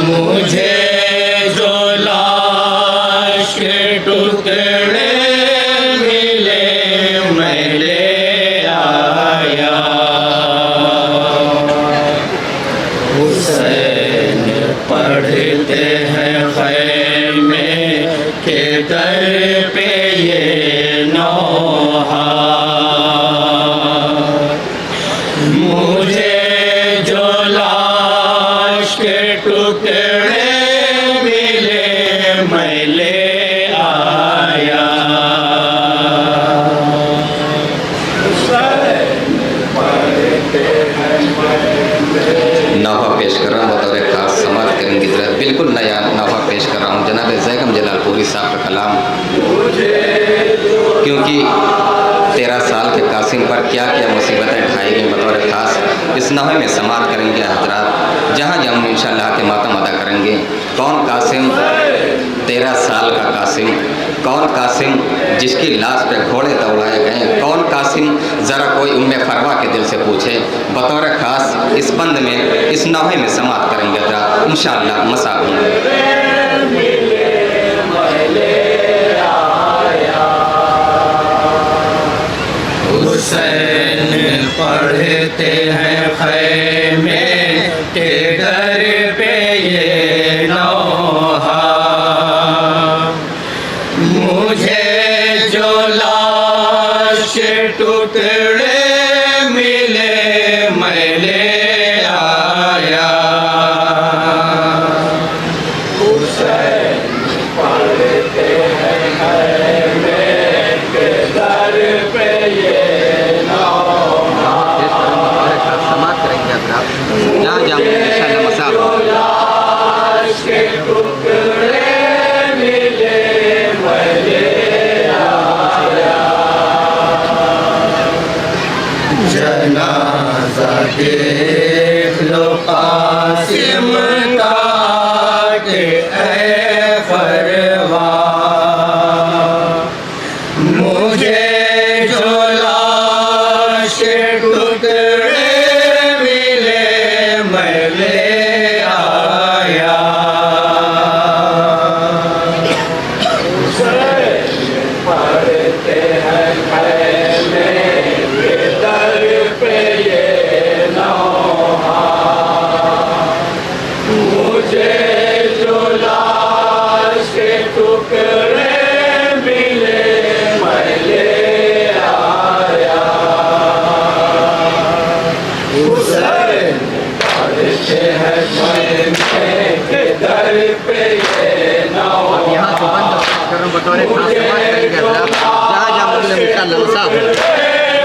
मुझे जो लाश के टुकड़े मिले मैं ले आया। हुसैन पढ़ते हैं खैमे के दर पे ये नौहा। मुझे जो लाश के टुकड़े मिले मैं ले आया। नौहा पेश कर रहा हूँ बतौर खास समाप्त करेंगे तरह बिल्कुल नया नौहा पेश कर रहा हूँ जनाब ज़ैगम जलालपुरी साहब का कलाम। क्योंकि 13 साल के कासिम पर क्या क्या मुसीबतें ढाई गई बतौर खास इस नौहे में समाप्त करेंगे हजरात, जहाँ जहाँ हम इंशाअल्लाह के मातम अदा करेंगे। कौन कासिम 13 साल का कासिम, कौन कासिम जिसकी लाश पे घोड़े दौड़ाए गए, कौन कासिम ज़रा कोई उम्मे फरवा के दिल से पूछे। बतौर ख़ास इस बंद में इस नौहे में समाप्त करेंगे हजरात इंशाअल्लाह। मसा हुसैन पढ़ते हैं खैमे के दर पे ये नौहा। मुझे जो लाश टुकड़े मिले मैं ले आया। हुसैन पढ़ते हैं खैमे के दर पे ये समाप्त करेंगे हजरात, जहाँ जहाँ इंशाअल्लाह मसा जनाज़ा देख लो कासिम का के ऐ फरवा। मुझे जो लाश टुकड़े मिले मैं ले आया। पढ़ते हैं खैमे के दर पे ये नौहा। मुझे जो लाश के टुकड़े मिले मैं ले आया। हुसैन पढ़ते हैं खैमे के दर पे ये नौहा। यहाँ से बंद कर रहा हूँ बतौर खास समाप्त करेंगे हजरात, जहाँ जहाँ इंशाअल्लाह मसा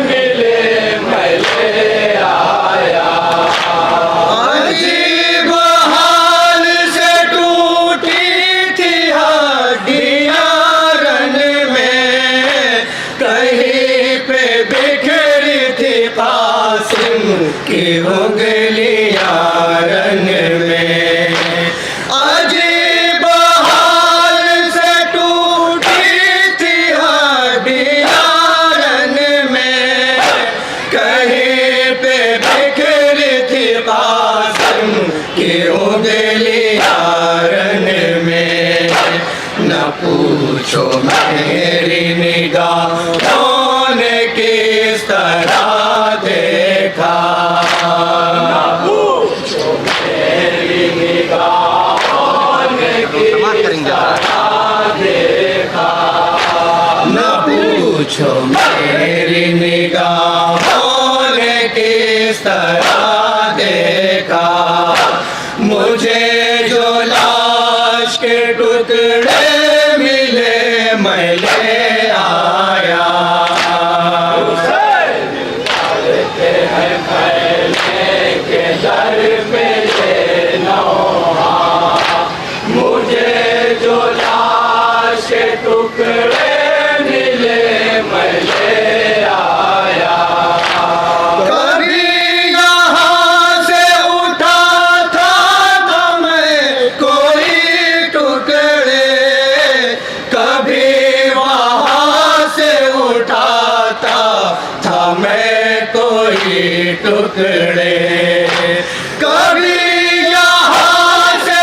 मिले मैं ले आया। अजीब हाल से टूटी थी हड्डियाँ रन में, कहीं पे बिखरी थी कासिम की उंगलियाँ रन में। अजीब हाल से टूटी थी हड्डियाँ रन में, कहीं पे बिखरी थी कासिम की उंगलियाँ रन में। न पूछो मेरी निगाहों ने किस तरह देखा। न पूछो मेरी निगाहों ने किस तरह देखा। न पूछो मेरी निगाहों ने किस तरह देखा। मुझे जो लाश के टुकड़े मिले मैं ले आया। पढ़ते हैं खैमे के दर पे ये नौहा। मुझे जो लाश के टुकड़े मिले मैं ले आया। कभी यहाँ से उठा था मैं कोई टुकड़े, कभी वहाँ से उठाता था मैं कोई टुकड़े। कभी यहाँ से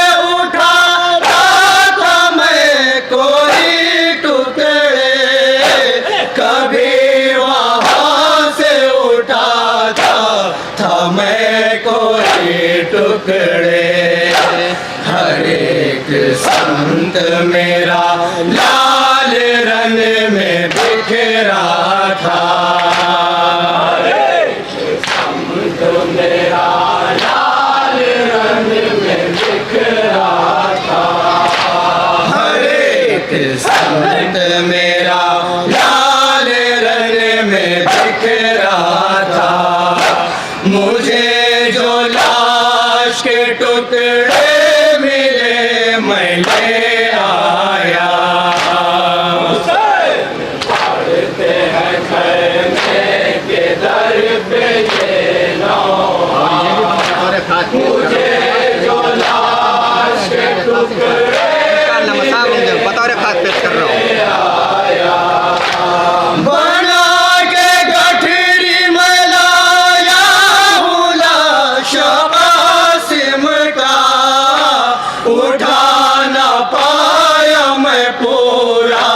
हर एक संत मेरा लाल रंग में बिखरा था। हर एक संत मेरा लाल रंग में बिखरा था। हर एक संत मेरा लाल रंग में बिखरा था। मुझे जो लाश के टुकड़े मिले मैं ले आया। पढ़ते हैं खैमे के दर पे ये नौहा। मुझे जो लाश के टुकड़े बतौर खास पेश कर रहा हूँ। बना के गठरी में लाया हूँ लाश कासिम का। उठा ना पाया मैं पूरा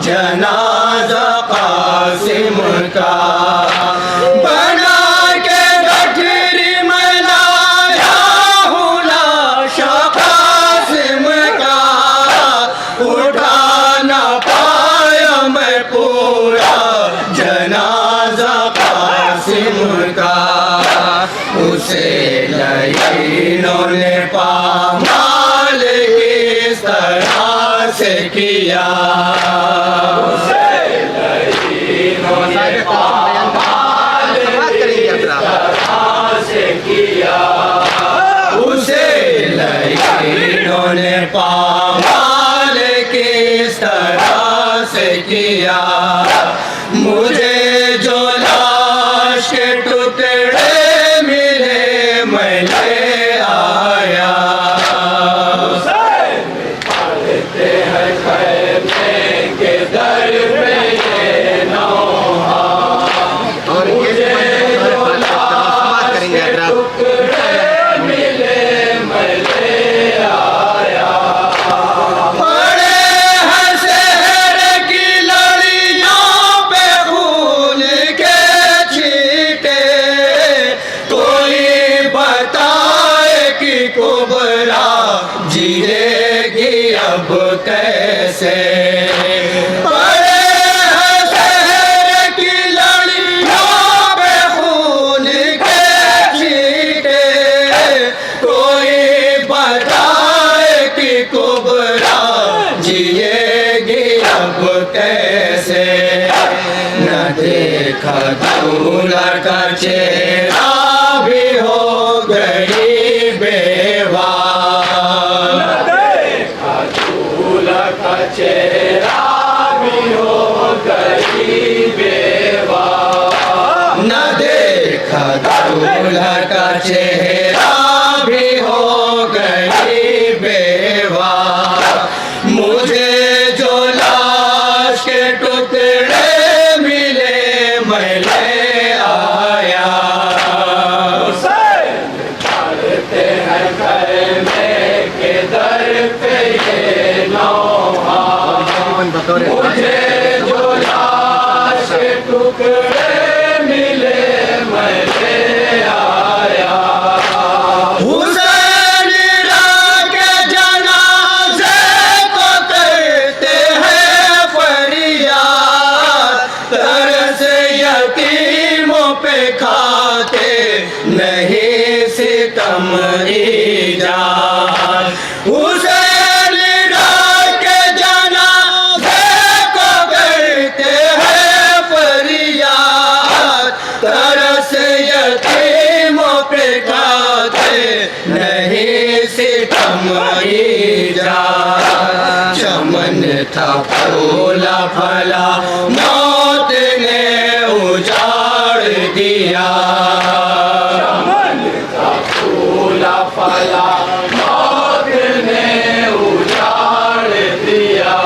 जनाजा कासिम का। बना के गठरी में लाया हूँ लाश कासिम का। उठा ना पाया मैं पूरा जनाजा कासिम का। उसे लईनों ने पामाल किस तरह से किया। उसे लईनों ने पामाल किस तरह से किया। उसे लईनों ने पामाल किस तरह से किया। मुझे जो लाश के टुकड़े मिले मैं ले आया। पढ़ते हैं खैमे के दर पे ये नौहा। मुझे जो लाश के टुकड़े मिले मैं ले आया। पड़े हैं शहर की लड़ियों पे खून के छींटे। कोई बताए कि कुबरा जिएगी अब कैसे। पड़े हैं शहर की लड़ियों पे खून के छींटे। कोई बताए कि कुबरा जिएगी अब कैसे। न देखा दूल्हा का चेहरा भी हो गई बेवा। न देखा दूल्हा का चेहरा भी हो गई बेवा। न देखा दूल्हा का चेहरा भी हो गई बेवा। मुझे जो लाश के टुकड़े मिले मैं ले आया। पढ़ते हैं खैमे के दर पे ये नौहा। मुझे जो लाश के टुकड़े मिले मैं ले आया। हुसैन के जनाजे को करते हैं फरियाद। तरस यतीमों पे खाते नहीं सितम ईजाद। हुसैन के जनाजे को करते हैं फरियाद। तरस यतीमों पे खाते नहीं सितम ईजाद। चमन था फूला फला मौत ने उजाड़ दिया। चमन था फूला फला मौत ने उजाड़ दिया।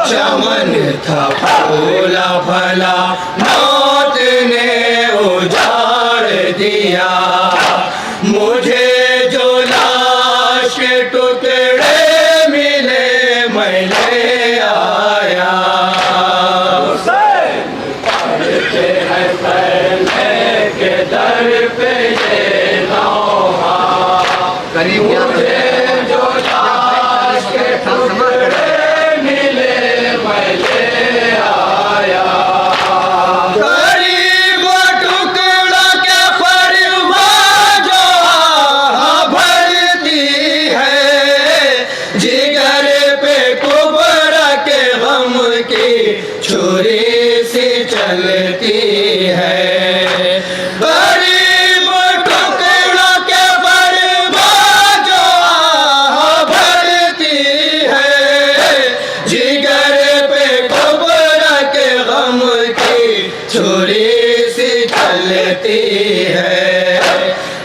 चमन था फूला फला मौत ने उजाड़ दिया। मुझे जो लाश के टुकड़े मिले मैं ले आया। पढ़ते हैं खैमे के दर पे ये नौहा। मुझे जो लाश के टुकड़े मिले मैं ले आया। गरीब टुकड़ा के परवाह जो भरती है, जिगर पे कुबरा के गम की छुरी से चलती है। गरीब टुकड़ा के परवाह जो भरती है, जिगर पे कुबरा के गम की छुरी से चलती है।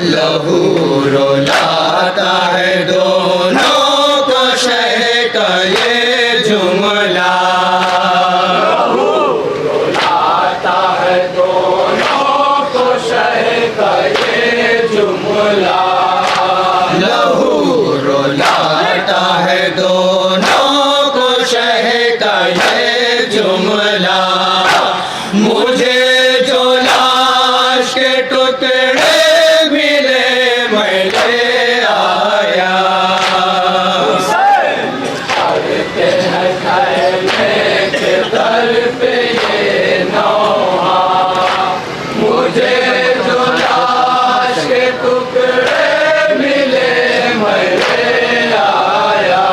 लहू रुलाता है दोनों को शह का ये जुमला। लहू रुलाता है दोनों को शह का ये जुमला। लहू रुलाता है दोनों को शह का ये जुमला। मुझे जो लाश के टुकड़े मिले मैं ले आया। करते हैं खैमे के दर पे ये नौहा, मुझे जो लाश के टुकड़े मिले मैं ले आया।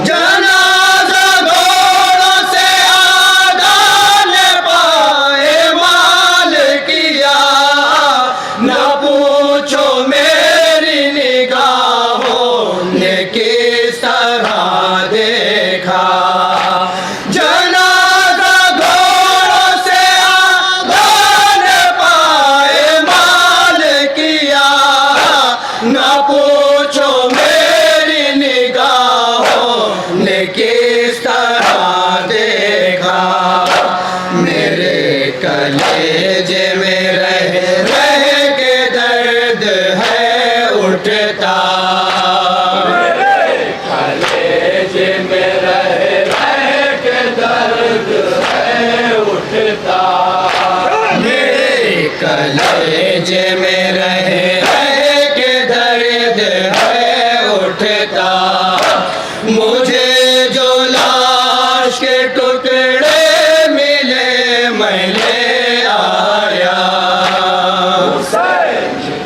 जनाज़ा घोड़ों से आदान पाए माल किया, न पूछो मेरी निगाहों ने किस तरह देखा। जनाज़ा घोड़ों से आदान पाए माल किया, न पूछो मेरी निगाहों ने किस तरह देखा। मेरे कलेजे में रह रह के दर्द है उठता। मेरे कलेजे में रह रह के दर्द है उठता। मेरे कलेजे में रह रह के दर्द है उठता। मुझे जो लाश के टुकड़े मिले मैं ले आया।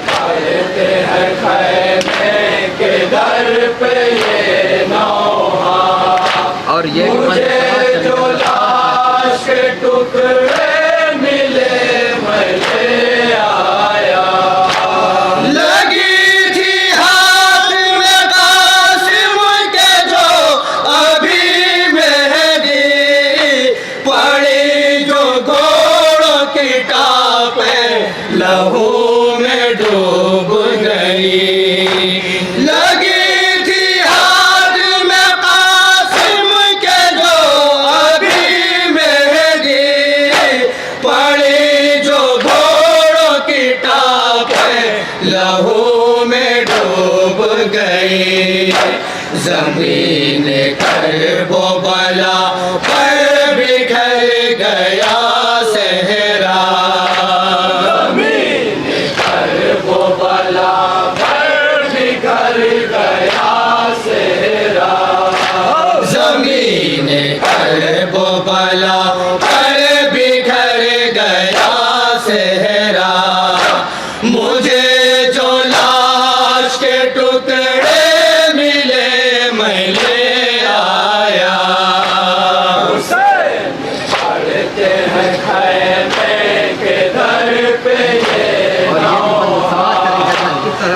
करते हैं खैमे के दर पे ये नौहा, और ये मुझे जो लाश के टुकड़े मिले मैं ले आया। लगी थी हाथ में कासिम के जो अभी मेहंदी, पड़ी जो घोड़ों की टापें लहू में डूब गई। लगी थी हाथ में कासिम के जो अभी मेहंदी, पड़ी जो घोड़ों की टापें लहू में डूब गई। जमीन करबो बला पर बिखर गया सहरा। जमीन करबो बला पर बिखर गया सहरा। जमीन करबो बला पर बिखर गया सहरा। मुझे जो लाश के टुकड़े मिले मैं ले आया। पढ़ते हैं खैमे के दर पे ये नौहा,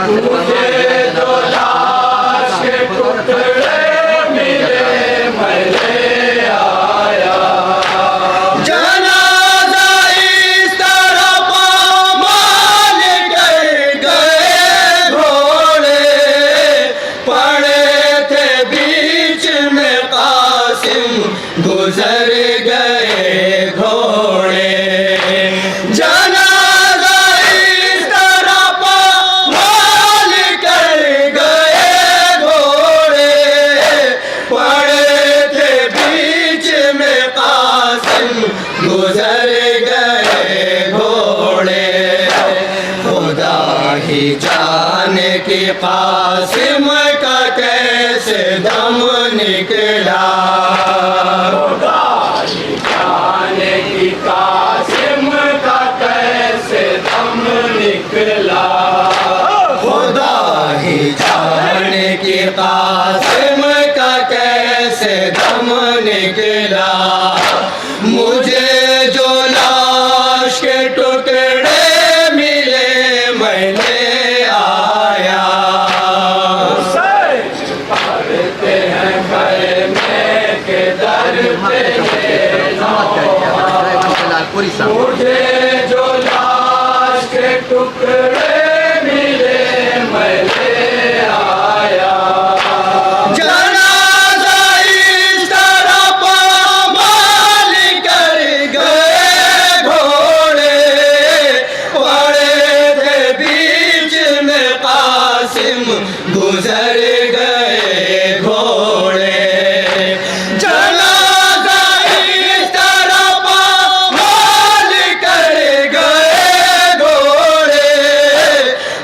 मुझे जो लाश के टुकड़े मिले मैं ले आया। जनाज़ा इस तरह पामाल कर गए घोड़े, पड़े थे बीच में कासिम गुजर गए घोड़े। जनाज़ा इस तरह पामाल कर गए घोड़े, पड़े थे बीच में कासिम गुजर गए घोड़े। खुदा ही जाने की कासिम का दम निकला। जाने की कासिम का कैसे दम निकला। खुदा ही जाने की कासिम का कैसे दम निकला। मुझे जो लाश के टुकड़े मिले मैंने आया। पढ़ते हैं घर में के दर पे मुझे जो लाश के टुकड़े मिले मैंने आया। जनाज़ा इस तरह पामाल कर गए घोड़े, पड़े थे बीच में कासिम गुजर गए घोड़े। जनाज़ा इस तरह पामाल कर गए घोड़े,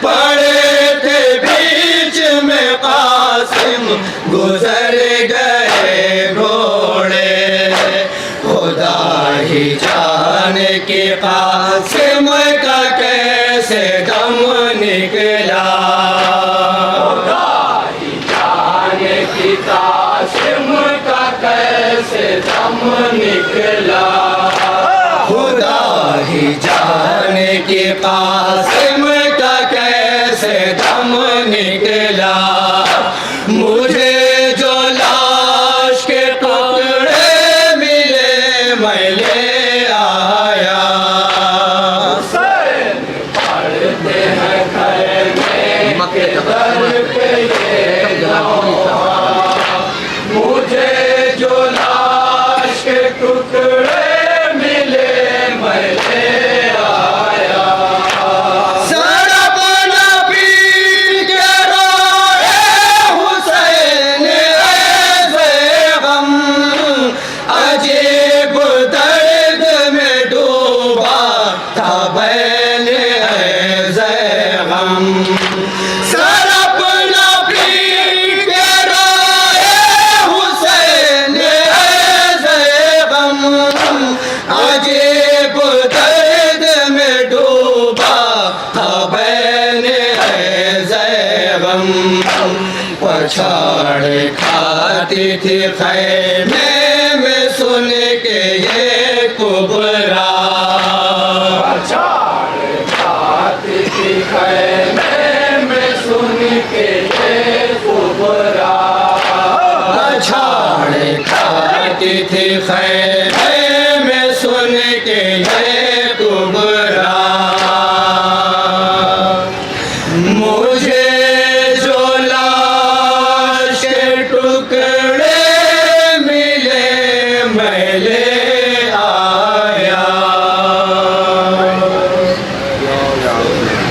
पड़े थे बीच में कासिम गुजर गए घोड़े। खुदा ही जाने के कासिम का कैसे दम निकला। जाने की कासिम का कैसे दम निकला। खुदा ही जाने के कासिम का कैसे दम निकला। मुझे जो लाश के टुकड़े मिले मैं ले आया। पढ़ते हैं घर में के दर पे मुझे जो लाश के टुकड़े मिले मैं ले आया। सड़प न पीट के रोए हुसैन ऐसे गम, अजीब दर्द में डूबा था बैन ऐसे गम। सड़प न पीट के रोए हुसैन ऐसे गम, अजीब दर्द में डूबा था बैन ऐसे गम। पछाड़ खाती थी खैमे में सुन के ये कुबरा।